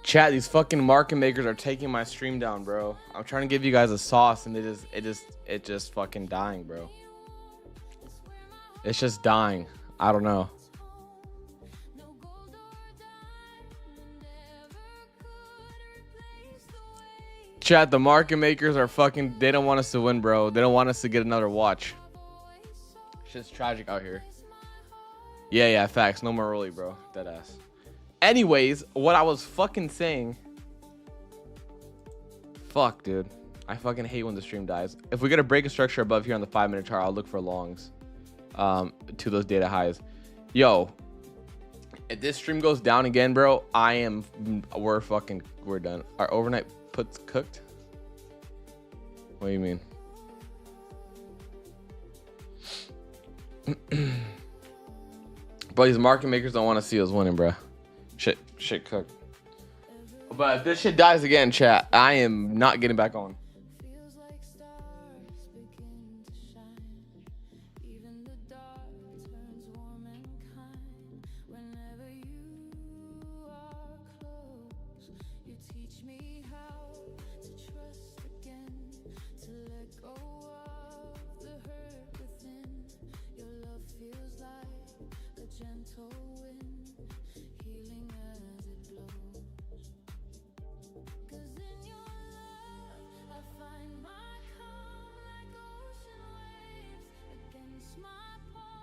Chat, these fucking market makers are taking my stream down, bro. I'm trying to give you guys a sauce, and it just fucking dying, bro. It's just dying. I don't know. Chat, the market makers are fucking. They don't want us to win, bro. They don't want us to get another watch. Shit's tragic out here. Yeah, facts. No more early, bro. Deadass. Anyways, what I was fucking saying. Fuck, dude. I fucking hate when the stream dies. If we get a break of structure above here on the 5-minute chart, I'll look for longs to those data highs. Yo, if this stream goes down again, bro, we're done. Our overnight puts cooked? What do you mean? Bro, these market makers don't want to see us winning, bro. Shit cooked. But if this shit dies again, chat, I am not getting back on.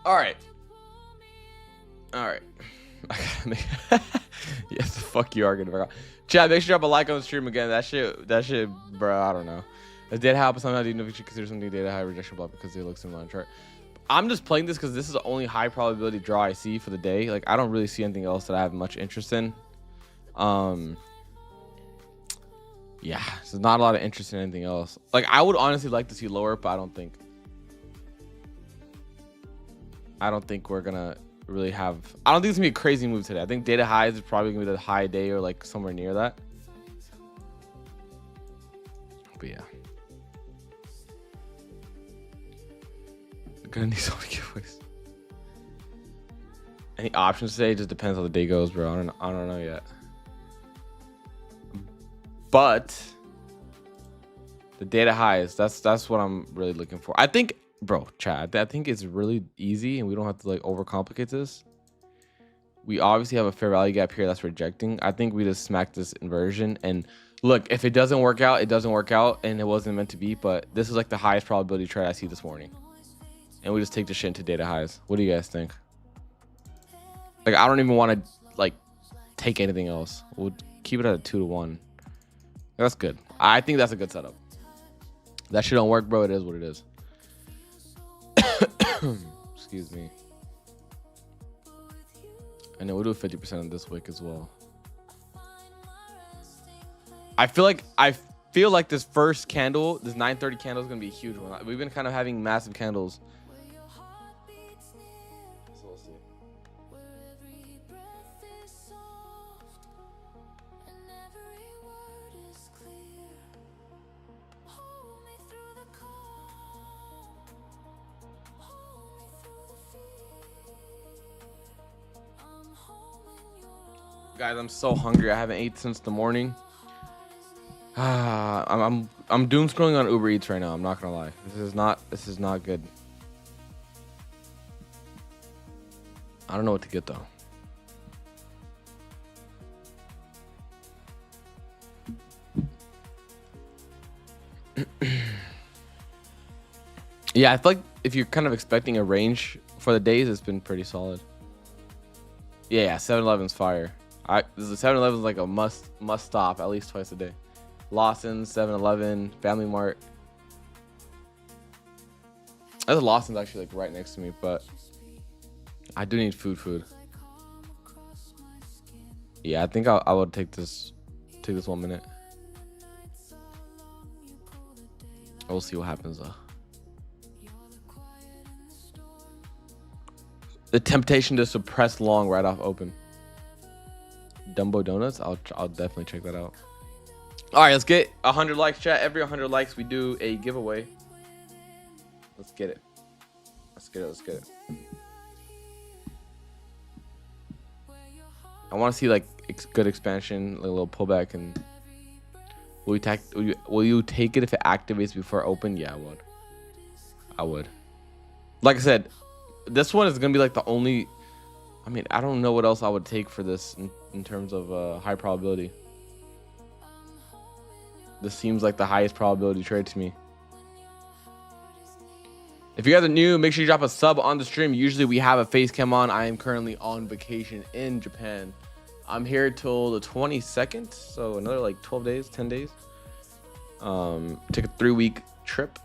All right. Yes, the fuck you are gonna. Chat, make sure you drop a like on the stream again. That shit, bro. I don't know. As data happens, sometimes you know if you should consider something data high rejection block because they look similar on chart. I'm just playing this because this is the only high probability draw I see for the day. Like, I don't really see anything else that I have much interest in. Yeah, so not a lot of interest in anything else. Like, I would honestly like to see lower, but I don't think we're gonna really have. I don't think it's gonna be a crazy move today. I think data highs is probably gonna be the high day or like somewhere near that. But yeah, gonna need so many giveaways. Any options today? It just depends how the day goes, bro. I don't know yet. But the data highs, that's what I'm really looking for. I think, bro, chat, I think it's really easy and we don't have to like overcomplicate this. We obviously have a fair value gap here that's rejecting. I think we just smack this inversion, and look, if it doesn't work out, it doesn't work out, and it wasn't meant to be. But this is like the highest probability trade I see this morning, and we just take the shit into data highs. What do you guys think? Like, I don't even want to like take anything else. We'll keep it at a 2-to-1. That's good. I think that's a good setup. That shit don't work, bro. It is what it is. Excuse me. And then we'll do 50% on this wick as well. I feel like this first candle, this 9:30 candle, is gonna be a huge one. We've been kind of having massive candles. So we'll see. Guys, I'm so hungry. I haven't ate since the morning. I'm doom scrolling on Uber Eats right now. I'm not gonna lie. This is not good. I don't know what to get though. Yeah, I feel like if you're kind of expecting a range for the days, it's been pretty solid. Yeah, 7-Eleven's fire. The 7-Eleven's like a must stop at least twice a day. Lawson's, 7-Eleven, Family Mart. There's a Lawson's actually like right next to me, but I do need food. Yeah, I think I would take this 1 minute. We'll see what happens though. The temptation to suppress long right off open. Dumbo Donuts. I'll definitely check that out. All right, let's get 100 likes, chat. Every 100 likes, we do a giveaway. Let's get it. Let's get it. Let's get it. I want to see like good expansion, like a little pullback, and will you take it if it activates before open? Yeah, I would. I would. Like I said, this one is gonna be like the only. I mean, I don't know what else I would take for this in terms of high probability. This seems like the highest probability trade to me. If you guys are new, make sure you drop a sub on the stream. Usually we have a face cam on. I am currently on vacation in Japan. I'm here till the 22nd, so another like 12 days, 10 days. Took a 3-week trip.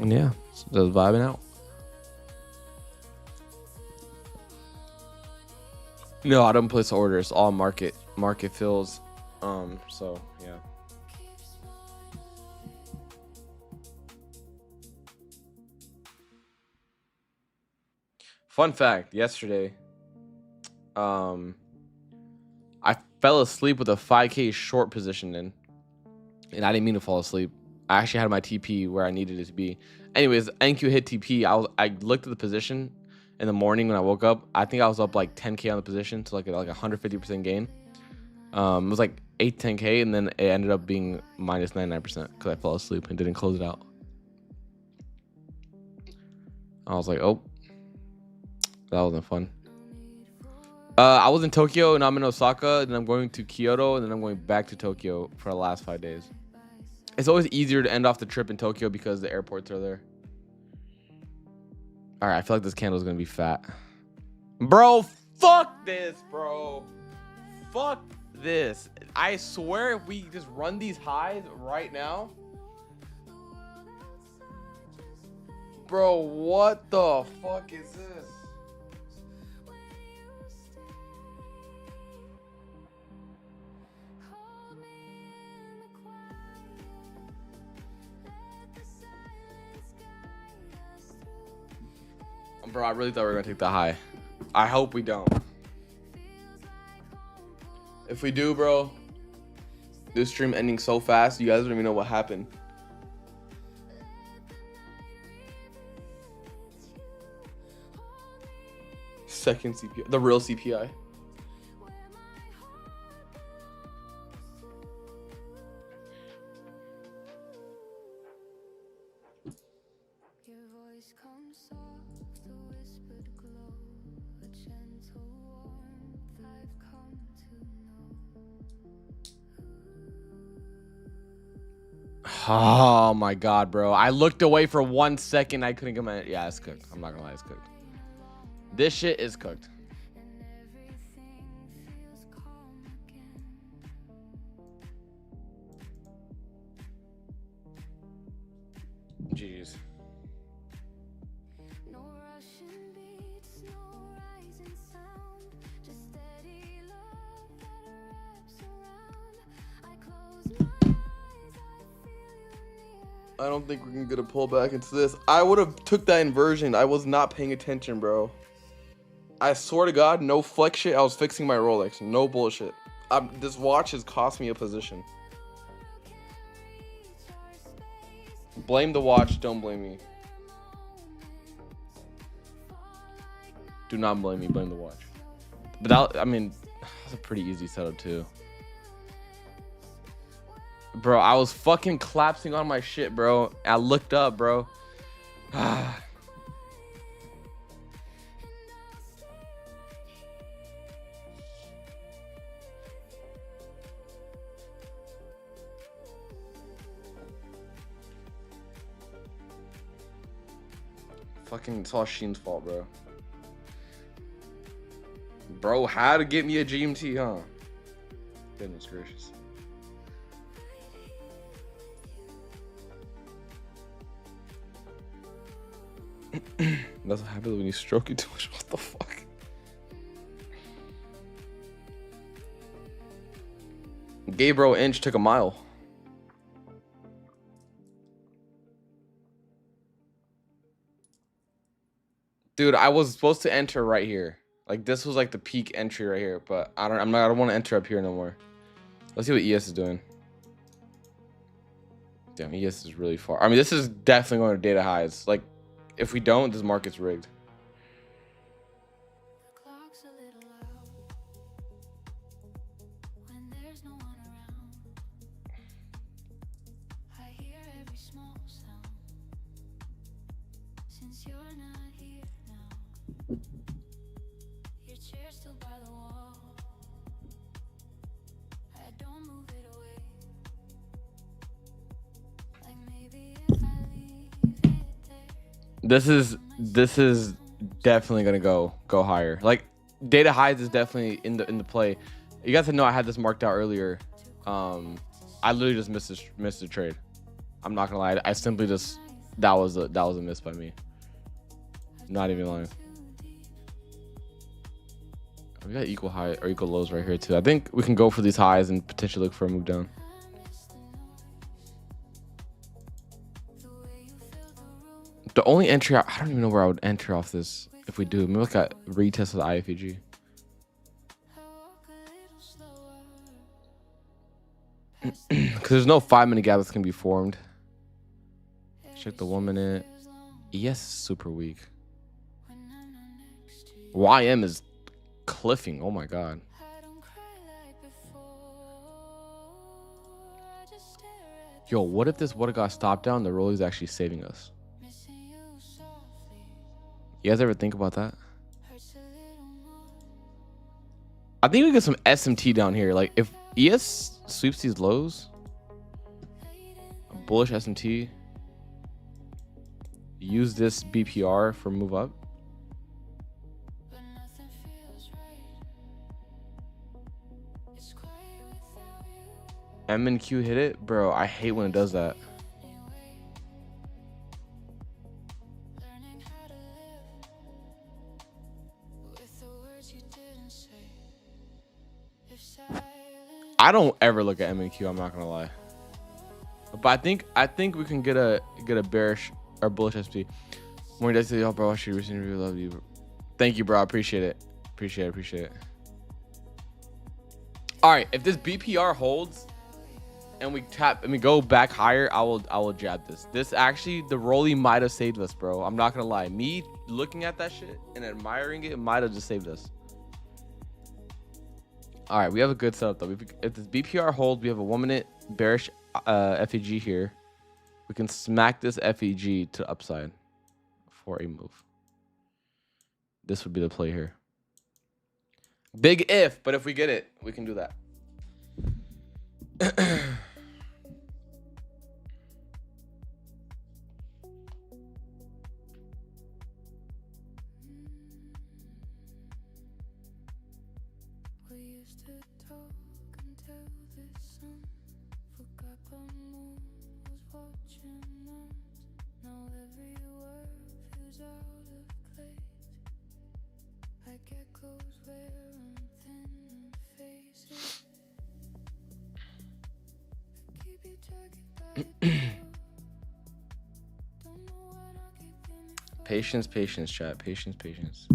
And yeah, just vibing out. No, I don't place orders. All market fills. So yeah. Fun fact, yesterday, I fell asleep with a 5K short position in, and I didn't mean to fall asleep. I actually had my TP where I needed it to be. Anyways, NQ hit TP. I looked at the position in the morning when I woke up. I think I was up like 10K on the position to like 150% gain. It was like 10K, and then it ended up being minus 99% because I fell asleep and didn't close it out. I was like, oh, that wasn't fun. I was in Tokyo and I'm in Osaka, and then I'm going to Kyoto, and then I'm going back to Tokyo for the last 5 days. It's always easier to end off the trip in Tokyo because the airports are there. All right, I feel like this candle is gonna be fat. Bro, fuck this, bro. Fuck this. I swear if we just run these highs right now. Bro, what the fuck is this? Bro, I really thought we were gonna take the high. I hope we don't. If we do, bro, this stream ending so fast, you guys don't even know what happened. Second CPI, the real CPI. Oh my god, bro. I looked away for 1 second. I couldn't get my... Yeah, it's cooked. I'm not gonna lie, it's cooked. This shit is cooked. Jeez. I don't think we can get a pullback into this. I would have took that inversion. I was not paying attention, bro. I swear to God, no flex shit. I was fixing my Rolex. No bullshit. This watch has cost me a position. Blame the watch. Don't blame me. Do not blame me. Blame the watch. But that, I mean, that's a pretty easy setup too. Bro, I was fucking collapsing on my shit, bro. I looked up, bro. Fucking, it's all Sheen's fault, bro. Bro, how to get me a GMT, huh? Goodness gracious. That's what happens when you stroke it too much. What the fuck? Gabriel Inch took a mile. Dude, I was supposed to enter right here. Like this was like the peak entry right here, but I don't want to enter up here no more. Let's see what ES is doing. Damn, ES is really far. I mean, this is definitely going to data highs. Like, if we don't, this market's rigged. This is definitely gonna go higher. Like data highs is definitely in the play. You guys know I had this marked out earlier. I literally just missed the trade. I'm not gonna lie. I simply just that was a miss by me. Not even lying. We got equal high or equal lows right here too. I think we can go for these highs and potentially look for a move down. The only entry, I don't even know where I would enter off this if we do. Maybe look at retest of the IFEG. Because there's no 5-minute gap that's going to be formed. Check the 1 minute. ES is super weak. YM is cliffing. Oh my God. Yo, what if this would have got stopped down? The rollie is actually saving us. You guys ever think about that? I think we get some SMT down here. Like if ES sweeps these lows, a bullish SMT, use this BPR for move up. M and Q hit it, bro. I hate when it does that. I don't ever look at M and Q. I'm not gonna lie, but I think we can get a bearish or bullish SP. More days to y'all, bro. I should recently really love you. Thank you, bro. I appreciate it. Appreciate it. All right, if this BPR holds and we tap and we go back higher, I will jab this. This actually, the rollie might have saved us, bro. I'm not gonna lie. Me looking at that shit and admiring it might have just saved us. All right, we have a good setup though. If this BPR holds, we have a 1 minute bearish FEG here. We can smack this FEG to upside for a move. This would be the play here. Big if, but if we get it, we can do that. Patience, chat. Patience.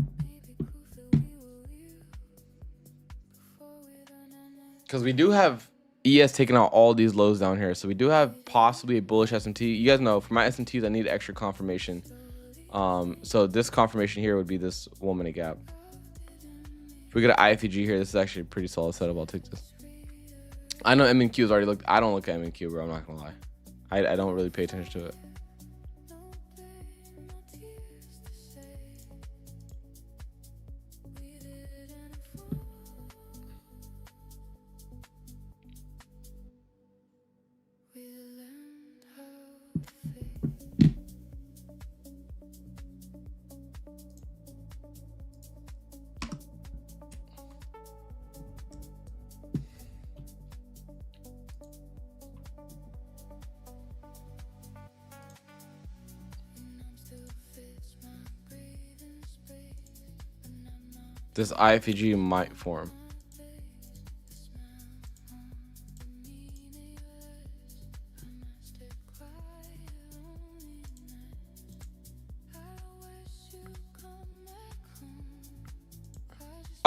Because we do have ES taking out all these lows down here. So we do have possibly a bullish SMT. You guys know for my SMTs, I need extra confirmation. So this confirmation here would be this 1 minute gap. If we get an IFEG here, this is actually a pretty solid setup. I'll take this. I know M and Q is already looked. I don't look at M and Q, bro. I'm not gonna lie. I don't really pay attention to it. This IFEG might form.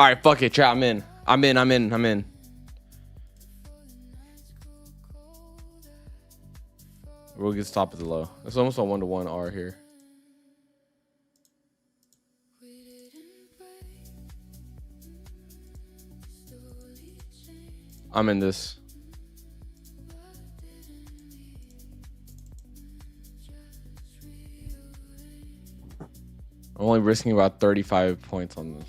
All right, fuck it, chat. I'm in. I'm in. We'll get stopped at the low. It's almost a 1-to-1 R here. I'm in this. I'm only risking about 35 points on this.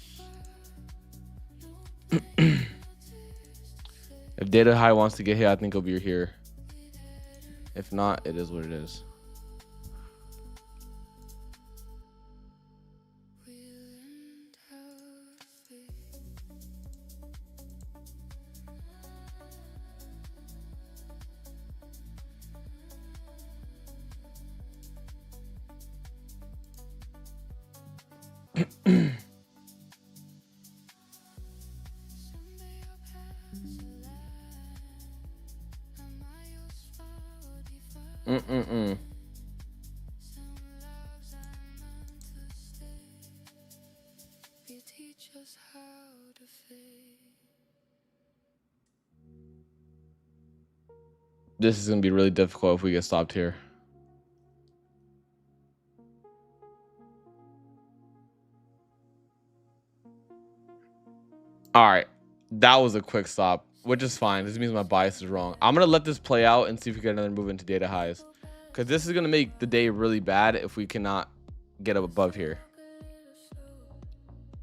If data high wants to get hit, I think it'll be here. If not, it is what it is. This is gonna be really difficult if we get stopped here. All right, that was a quick stop, which is fine. This means my bias is wrong. I'm gonna let this play out and see if we get another move into data highs, because this is gonna make the day really bad if we cannot get up above here.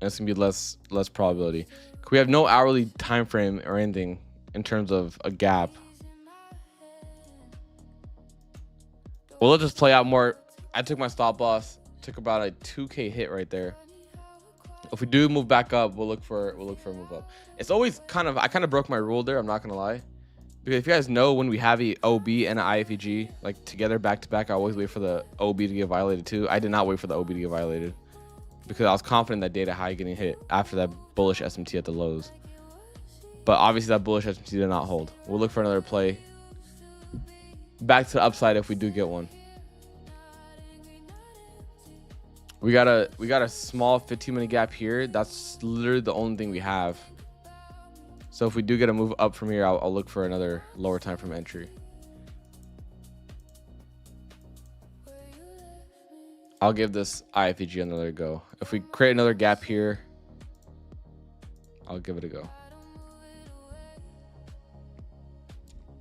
And it's gonna be less probability. We have no hourly time frame or anything in terms of a gap. Well, let's just play out more. I took my stop loss, took about a 2K hit right there. If we do move back up, we'll look for a move up. It's always I kind of broke my rule there. I'm not gonna lie, because if you guys know, when we have a OB and an IFEG like together back to back, I always wait for the OB to get violated too. I did not wait for the OB to get violated because I was confident that data high getting hit after that bullish SMT at the lows. But obviously that bullish SMT did not hold. We'll look for another play back to the upside if we do get one. We got a small 15-minute gap here. That's literally the only thing we have. So if we do get a move up from here, I'll look for another lower time frame entry. I'll give this IFEG another go. If we create another gap here, I'll give it a go.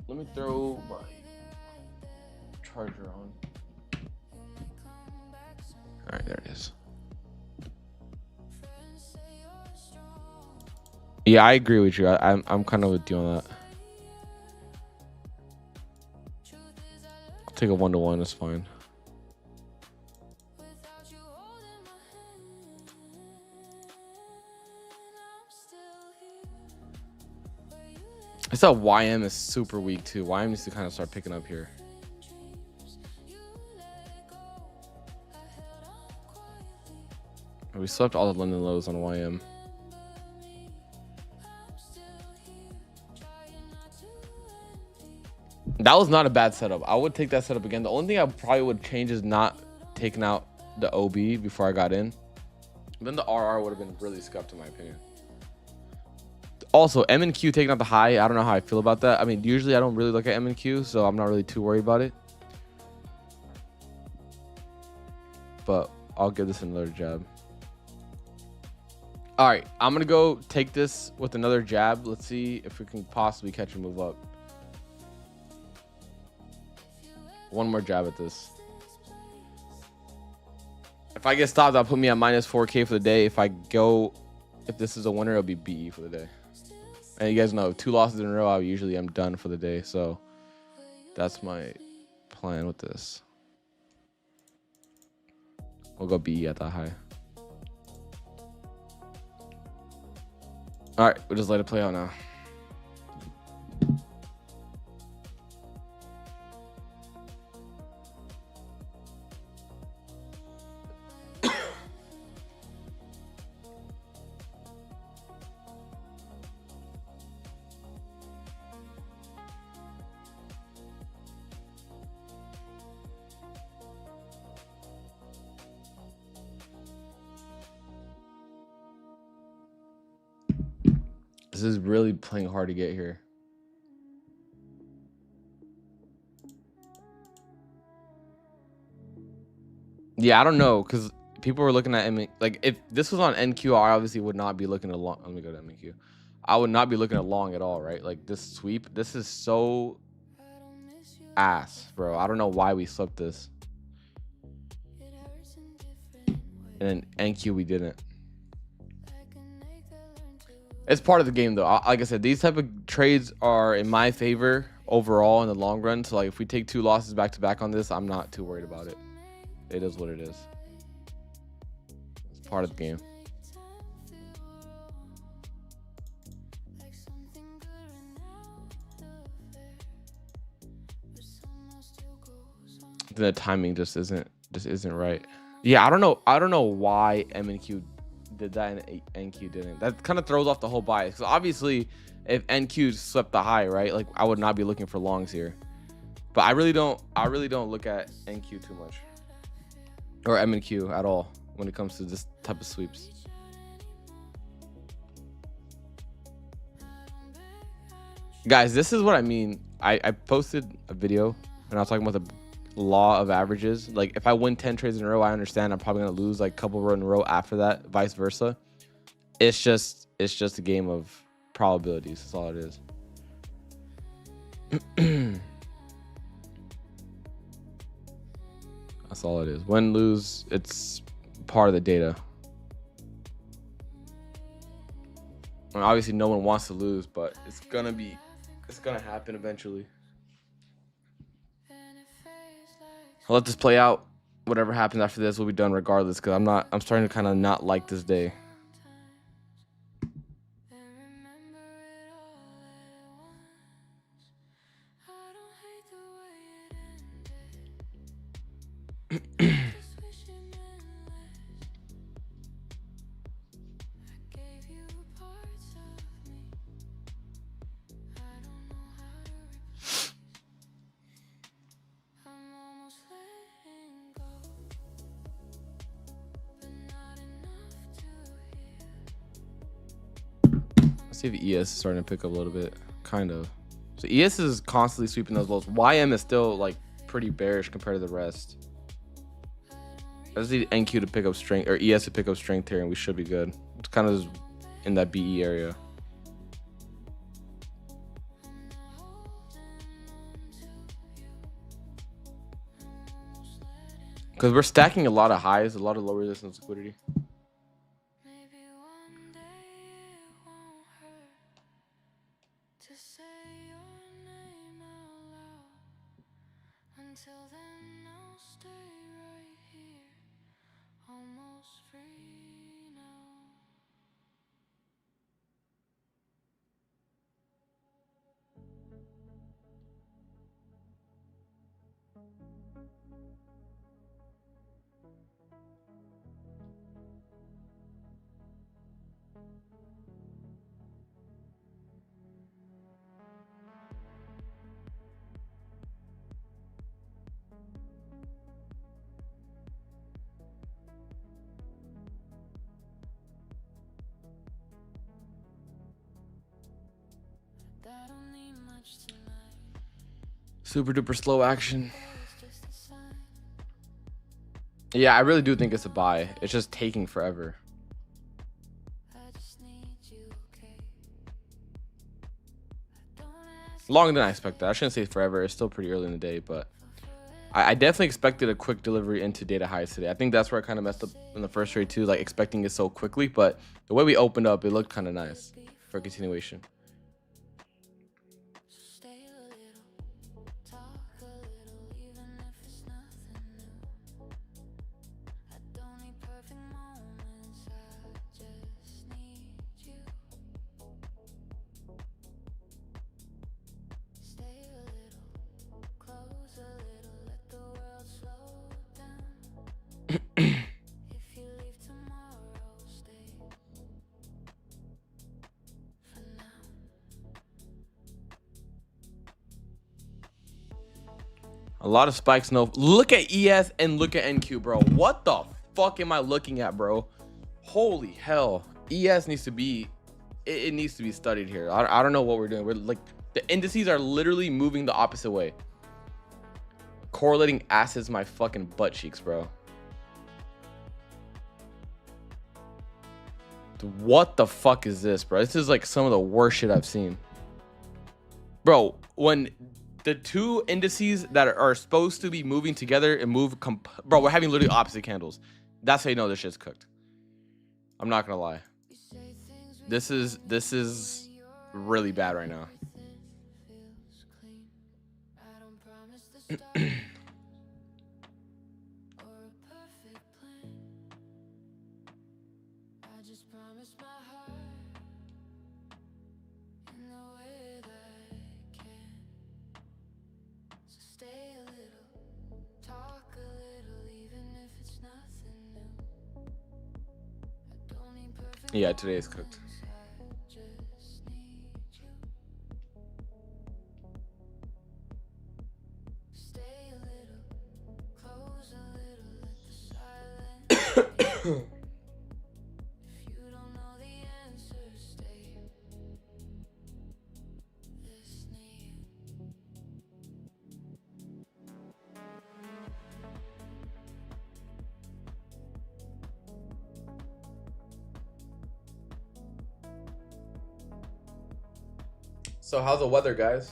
Let me throw my charger on. All right, there it is. Yeah, I agree with you. I'm kind of with you on that. I'll take a 1-to-1. It's fine. I saw YM is super weak too. YM needs to kind of start picking up here. We swept all the London lows on YM. That was not a bad setup. I would take that setup again. The only thing I probably would change is not taking out the OB before I got in. Then the RR would have been really scuffed in my opinion. Also, M and Q taking out the high. I don't know how I feel about that. I mean, usually I don't really look at M and Q, so I'm not really too worried about it. But I'll give this another jab. All right, I'm gonna go take this with another jab. Let's see if we can possibly catch a move up. One more jab at this. If I get stopped, that'll put me at minus 4K for the day. If this is a winner, it'll be BE for the day. And you guys know, 2 losses in a row, I'm done for the day. So that's my plan with this. We'll go BE at that high. All right, we'll just let it play out now. This is really playing hard to get here. Yeah, I don't know, because people were looking at like if this was on NQ, I obviously would not be looking at long. Let me go to MEQ. I would not be looking at long at all, right? Like this sweep, this is so ass, bro. I don't know why we slipped this. And then NQ we didn't. It's part of the game though. Like I said, these type of trades are in my favor overall in the long run. So like if we take 2 losses back to back on this, I'm not too worried about it. It is what it is. It's part of the game. The timing just isn't right. Yeah, I don't know why M and Q did that and NQ didn't. That kind of throws off the whole bias, because obviously if NQ swept the high, right, like I would not be looking for longs here. But I really don't look at NQ too much, or M and Q at all when it comes to this type of sweeps. Guys, this is what I mean. I posted a video and I was talking about the law of averages. Like if I win 10 trades in a row, I understand I'm probably gonna lose like a couple in a row after that, vice versa. It's just a game of probabilities. That's all it is. That's all it is. Win, lose, it's part of the data. And obviously no one wants to lose, but it's gonna happen eventually. I'll let this play out. Whatever happens after this will be done regardless, because I'm starting to kind of not like this day. See if ES is starting to pick up a little bit, kind of. So ES is constantly sweeping those lows. YM is still like pretty bearish compared to the rest. I just need NQ to pick up strength, or ES to pick up strength here, and we should be good. It's kind of in that BE area. Because we're stacking a lot of highs, a lot of low resistance liquidity. Super duper slow action. Yeah, I really do think it's a buy. It's just taking forever. Longer than I expected. I shouldn't say forever. It's still pretty early in the day, but I definitely expected a quick delivery into data highs today. I think that's where I kind of messed up in the first trade too, like expecting it so quickly. But the way we opened up, it looked kind of nice for a continuation. A lot of spikes. No, look at ES and look at NQ, bro. What the fuck am I looking at, bro? Holy hell. ES needs to be it needs to be studied here. I don't know what we're doing. We're like, the indices are literally moving the opposite way. Correlating assets, my fucking butt cheeks, bro. What the fuck is this, bro? This is like some of the worst shit I've seen. Bro, when the two indices that are supposed to be moving together and move, bro, we're having literally opposite candles. That's how you know this shit's cooked. I'm not gonna lie. This is really bad right now. Yeah, today is cooked. So how's the weather, guys?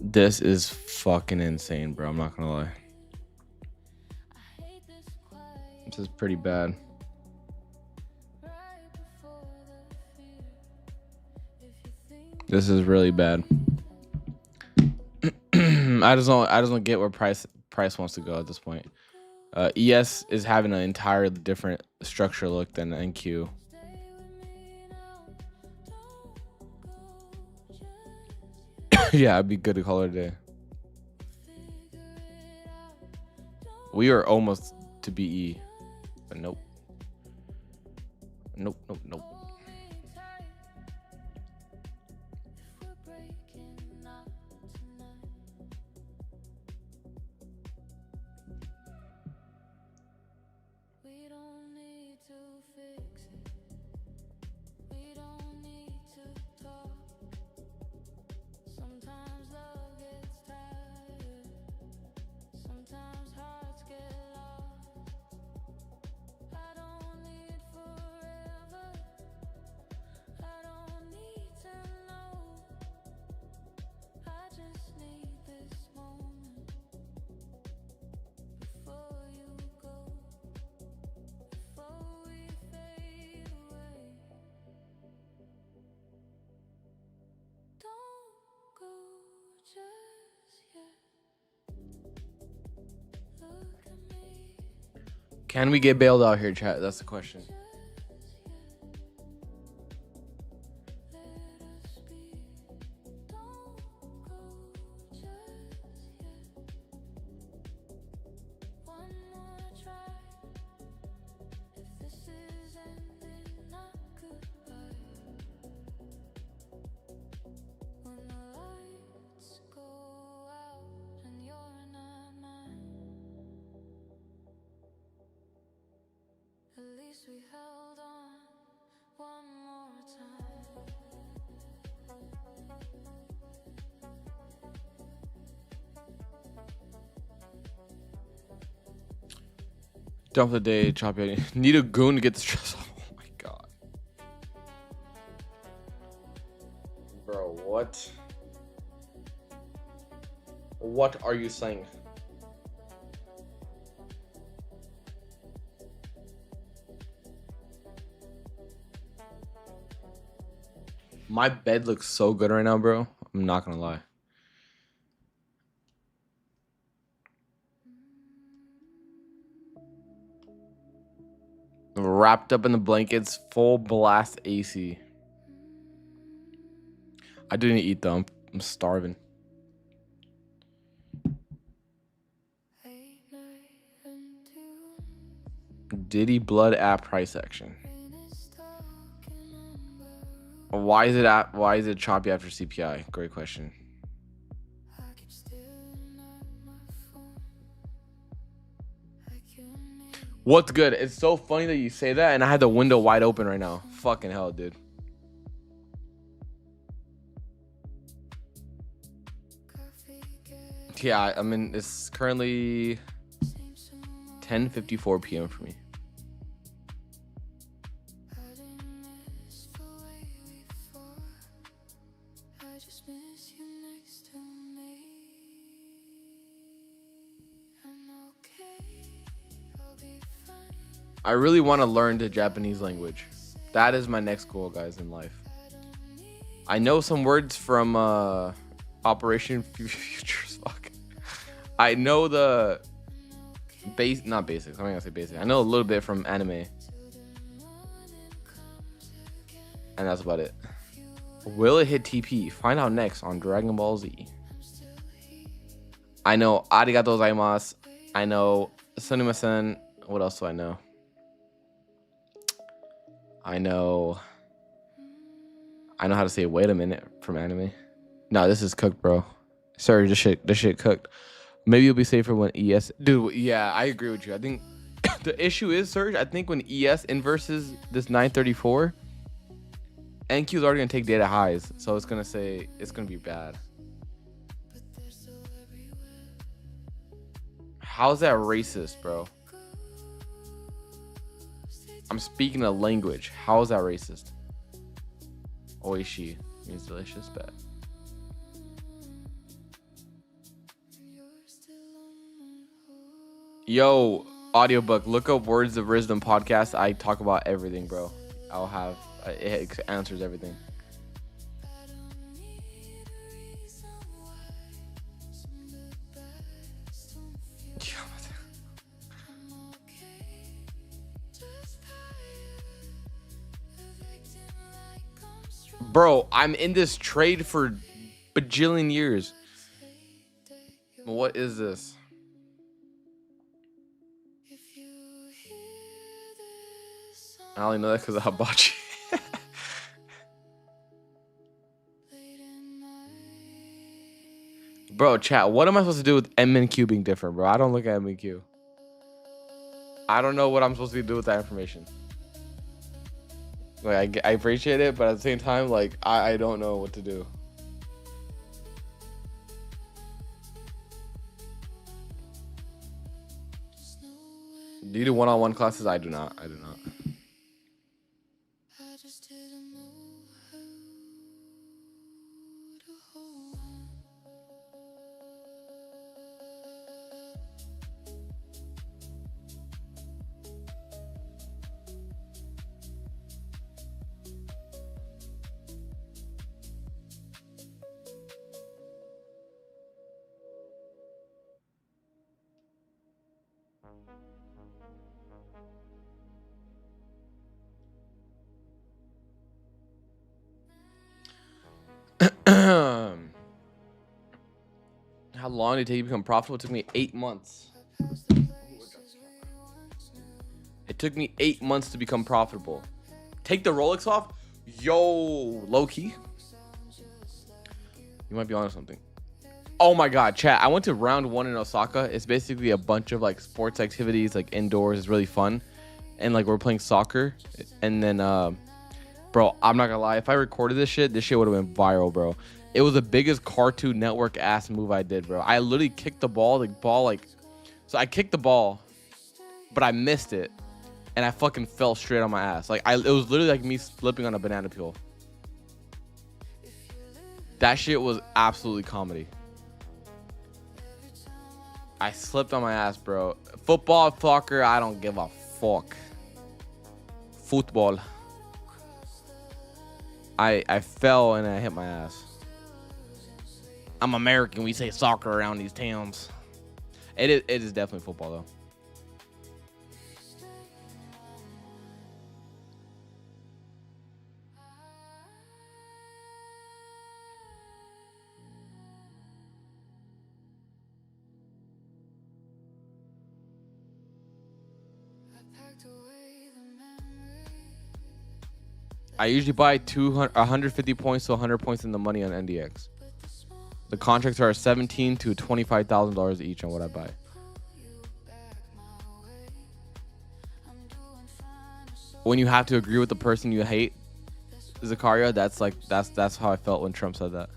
This is fucking insane, bro. I'm not gonna lie. This is pretty bad. This is really bad. I just don't get where price wants to go at this point. ES is having an entirely different structure look than NQ. Yeah, I'd be good to call it a day. We are almost to BE, but nope. Nope. Can we get bailed out here, chat? That's the question. We have Dump the day, chop it. Need a goon to get the stress off. Oh my god. Bro, what? What are you saying? My bed looks so good right now, bro. I'm not gonna lie. Wrapped up in the blankets, full blast AC. I didn't eat though. I'm starving. Diddy Blood app price action. Why is it choppy after CPI? Great question. What's good? It's so funny that you say that, and I had the window wide open right now. Fucking hell, dude. Yeah, I mean, it's currently 10:54 p.m. for me. I really want to learn the Japanese language. That is my next goal, guys, in life. I know some words from Operation Futures. Fuck. I know the not basics. I'm not gonna say basic. I know a little bit from anime, and that's about it. Will it hit TP? Find out next on Dragon Ball Z. I know arigatou gozaimasu. I know sumimasen. What else do I know? I know how to say wait a minute from anime. No, this is cooked, bro. Sorry, this shit cooked. Maybe you'll be safer when ES. Dude, yeah, I agree with you. I think the issue is, Serge, I think when ES inverses this 934, NQ is already gonna take data highs, so it's gonna be bad. How's that racist, bro? I'm speaking a language. How is that racist? Oishi means delicious, bet. Yo, audiobook, look up Words of Wisdom podcast. I talk about everything, bro. I'll have it answers everything. Bro, I'm in this trade for bajillion years. What is this? I only know that because of hibachi. Bro, chat, what am I supposed to do with M and Q being different, bro? I don't look at M and Q. I don't know what I'm supposed to do with that information. Like, I appreciate it, but at the same time, like, I don't know what to do. Do you do one-on-one classes? I do not. How long did it take you to become profitable? It took me 8 months. It took me 8 months to become profitable. Take the Rolex off? Yo, low key. You might be onto something. Oh my god, chat. I went to round 1 in Osaka. It's basically a bunch of like sports activities, like indoors. It's really fun. And like we're playing soccer. And then bro, I'm not gonna lie, if I recorded this shit would have been viral, bro. It was the biggest Cartoon Network ass move I did, bro. I literally kicked the ball, so I kicked the ball, but I missed it, and I fucking fell straight on my ass. Like, it was literally like me slipping on a banana peel. That shit was absolutely comedy. I slipped on my ass, bro. Football, fucker, I don't give a fuck. Football. I fell and I hit my ass. I'm American. We say soccer around these towns. It is definitely football, though. I usually buy 150 points to 100 points in the money on NDX. The contracts are $17,000 to $25,000 each on what I buy. When you have to agree with the person you hate, Zakaria, that's how I felt when Trump said that.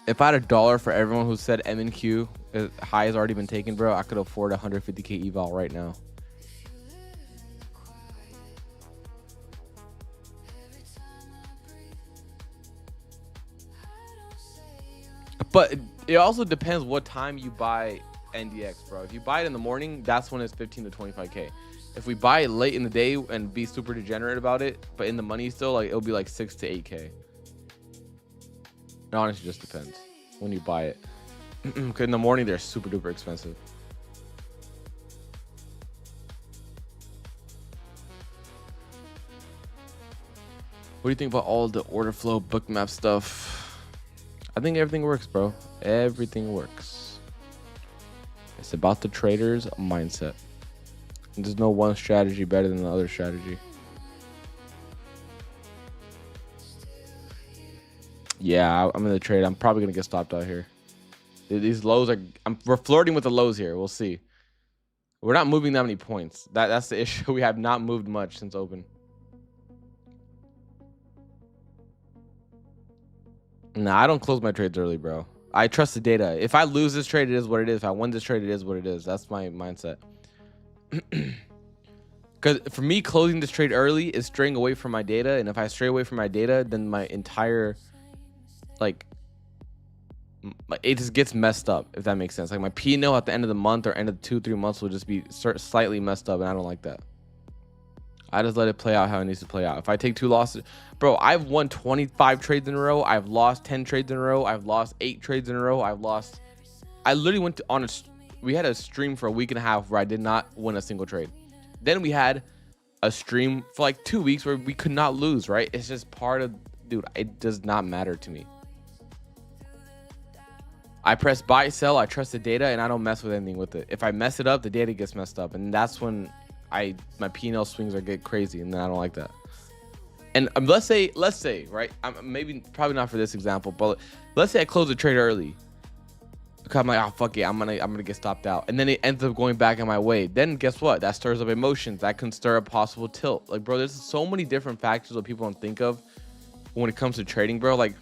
If I had $1 for everyone who said M&Q high has already been taken, bro, I could afford 150k eval right now. But it also depends what time you buy NDX, bro. If you buy it in the morning, that's when it's 15 to 25k. If we buy it late in the day and be super degenerate about it, but in the money still, like, it'll be like 6 to 8k. It honestly just depends when you buy it. Because in the morning, they're super duper expensive. What do you think about all the order flow, book map stuff? I think everything works, bro. Everything works. It's about the trader's mindset. There's no one strategy better than the other strategy. Yeah, I'm in the trade. I'm probably gonna get stopped out here. These lows are. We're flirting with the lows here. We'll see. We're not moving that many points. That's the issue. We have not moved much since open. Nah, I don't close my trades early, bro. I trust the data. If I lose this trade, it is what it is. If I win this trade, it is what it is. That's my mindset. Because for me, closing this trade early is straying away from my data. And if I stray away from my data, then my entire, like, it just gets messed up, if that makes sense. Like, my P&L at the end of the month or end of 2-3 months will just be slightly messed up, and I don't like that. I just let it play out how it needs to play out. If I take 2 losses, bro, I've won 25 trades in a row. I've lost 10 trades in a row. I've lost 8 trades in a row. I literally went on we had a stream for a week and a half where I did not win a single trade. Then we had a stream for like 2 weeks where we could not lose, right? It's just part of, dude, it does not matter to me. I press buy, sell, I trust the data, and I don't mess with anything with it. If I mess it up, the data gets messed up, and that's when my P&L swings are get crazy, and then I don't like that. And let's say, right? Probably not for this example, but let's say I close the trade early. Because I'm like, oh fuck it, I'm gonna get stopped out, and then it ends up going back in my way. Then guess what? That stirs up emotions. That can stir a possible tilt. Like, bro, there's so many different factors that people don't think of when it comes to trading, bro. Like,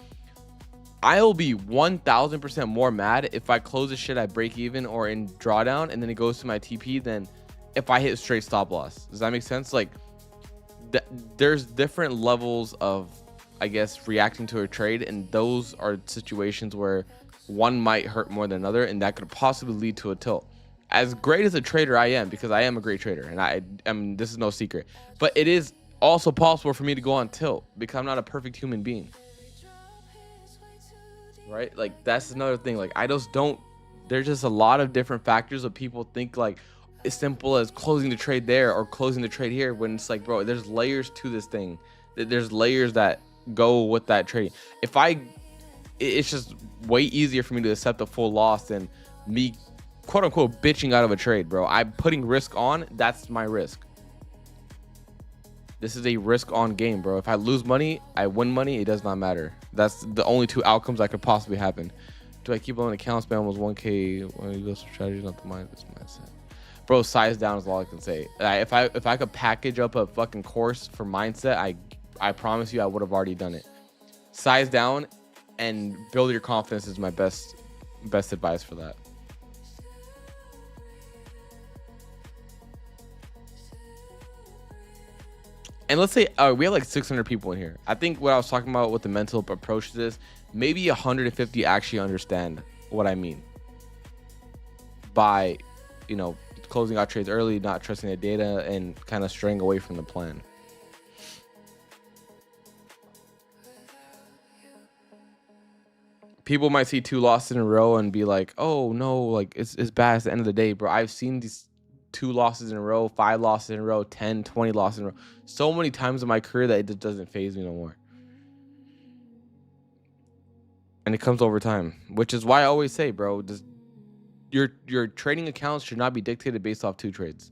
I'll be 1000% more mad if I close this shit at break even or in drawdown, and then it goes to my TP than if I hit straight stop loss. Does that make sense? Like, there's different levels of, I guess, reacting to a trade, and those are situations where one might hurt more than another, and that could possibly lead to a tilt. As great as a trader I am, because I am a great trader, and this is no secret, but it is also possible for me to go on tilt because I'm not a perfect human being, right? Like, that's another thing. Like, I just don't, there's just a lot of different factors that people think like as simple as closing the trade there or closing the trade here, when it's like, bro, there's layers to this thing. There's layers that go with that trade. It's just way easier for me to accept a full loss than me, quote unquote, bitching out of a trade, bro. I'm putting risk on. That's my risk. This is a risk on game, bro. If I lose money, I win money. It does not matter. That's the only 2 outcomes that could possibly happen. Do I keep on account spam almost 1K? Well, you go strategy, not the mind. This mindset, bro. Size down is all I can say. If I could package up a fucking course for mindset, I promise you I would have already done it. size down and build your confidence is my best advice for that. And let's say we have like 600 people in here. I think what I was talking about with the mental approach to this, maybe 150 actually understand what I mean by, you know, closing out trades early, not trusting the data, and kind of straying away from the plan. People might see 2 losses in a row and be like, oh no, like it's bad at the end of the day, bro. I've seen these 2 losses in a row, 5 losses in a row, 10, 20 losses in a row, so many times in my career that it just doesn't faze me no more. And it comes over time, which is why I always say, bro, your trading accounts should not be dictated based off 2 trades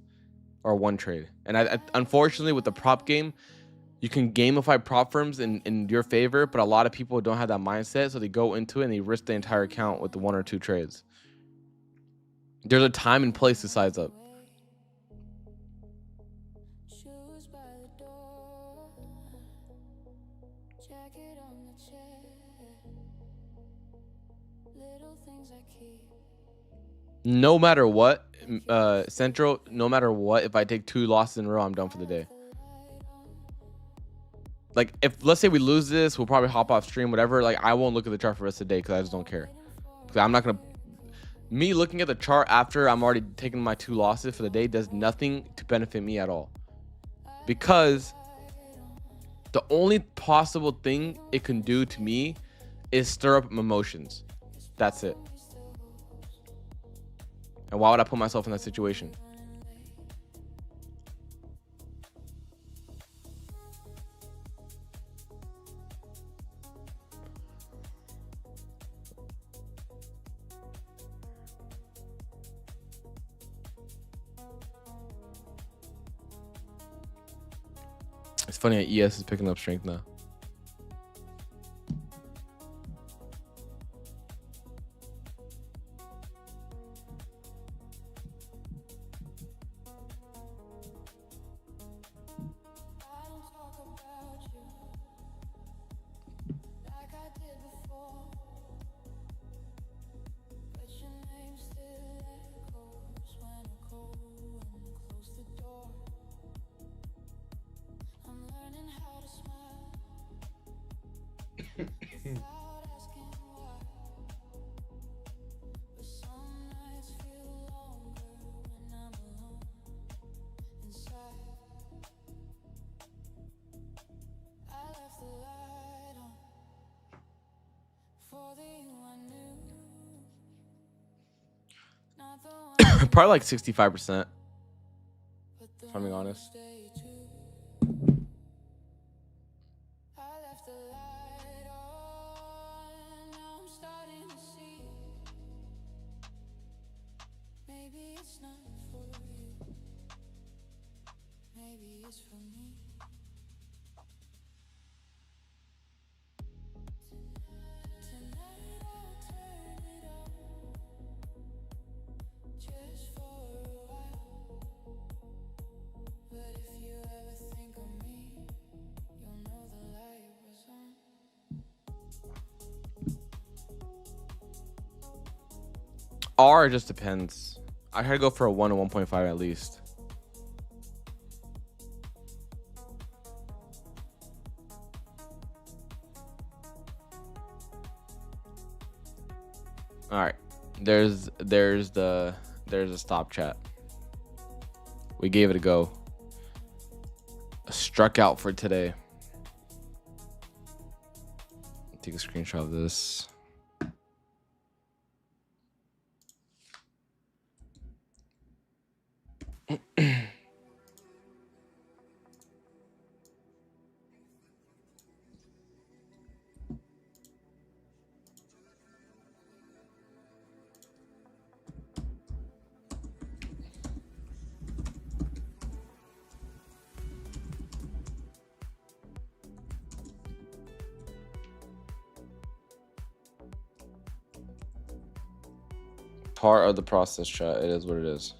or 1 trade. And I unfortunately, with the prop game, you can gamify prop firms in your favor, but a lot of people don't have that mindset, so they go into it and they risk the entire account with the 1 or 2 trades. There's a time and place to size up. No matter what, Central, no matter what, if I take 2 losses in a row, I'm done for the day. Like, if let's say we lose this, we'll probably hop off stream, whatever. Like, I won't look at the chart for the rest of the day because I just don't care. Because I'm not gonna. Me looking at the chart after I'm already taking my 2 losses for the day does nothing to benefit me at all. Because the only possible thing it can do to me is stir up emotions. That's it. And why would I put myself in that situation? It's funny that ES is picking up strength now. Probably like 65%, if I'm being honest. R just depends. I had to go for a 1 to 1.5 at least. All right, there's the stop chat. We gave it a go. Struck out for today. Take a screenshot of this. Part of the process, chat. It is what it is.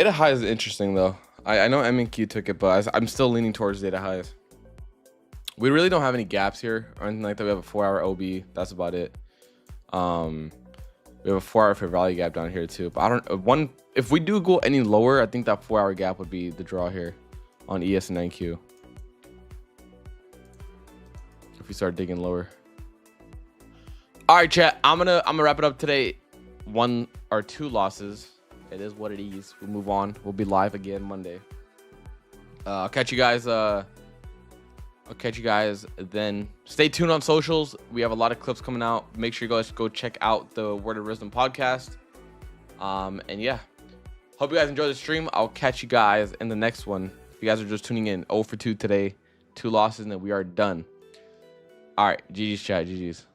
data high is interesting though. I know M&Q took it, but I'm still leaning towards data highs. We really don't have any gaps here or anything like that. We have a 4-hour OB. That's about it. We have a 4-hour fair value gap down here too. But I don't if we do go any lower, I think that 4-hour gap would be the draw here on ES and NQ. If we start digging lower. All right, chat. I'm gonna wrap it up today. 1 or 2 losses. It is what it is. We'll move on. We'll be live again Monday. I'll catch you guys. I'll catch you guys then. Stay tuned on socials. We have a lot of clips coming out. Make sure you guys go check out the Word of Wisdom podcast. And yeah, hope you guys enjoy the stream. I'll catch you guys in the next one. If you guys are just tuning in, 0 for 2 today, 2 losses, and then we are done. All right, GG's chat, GG's.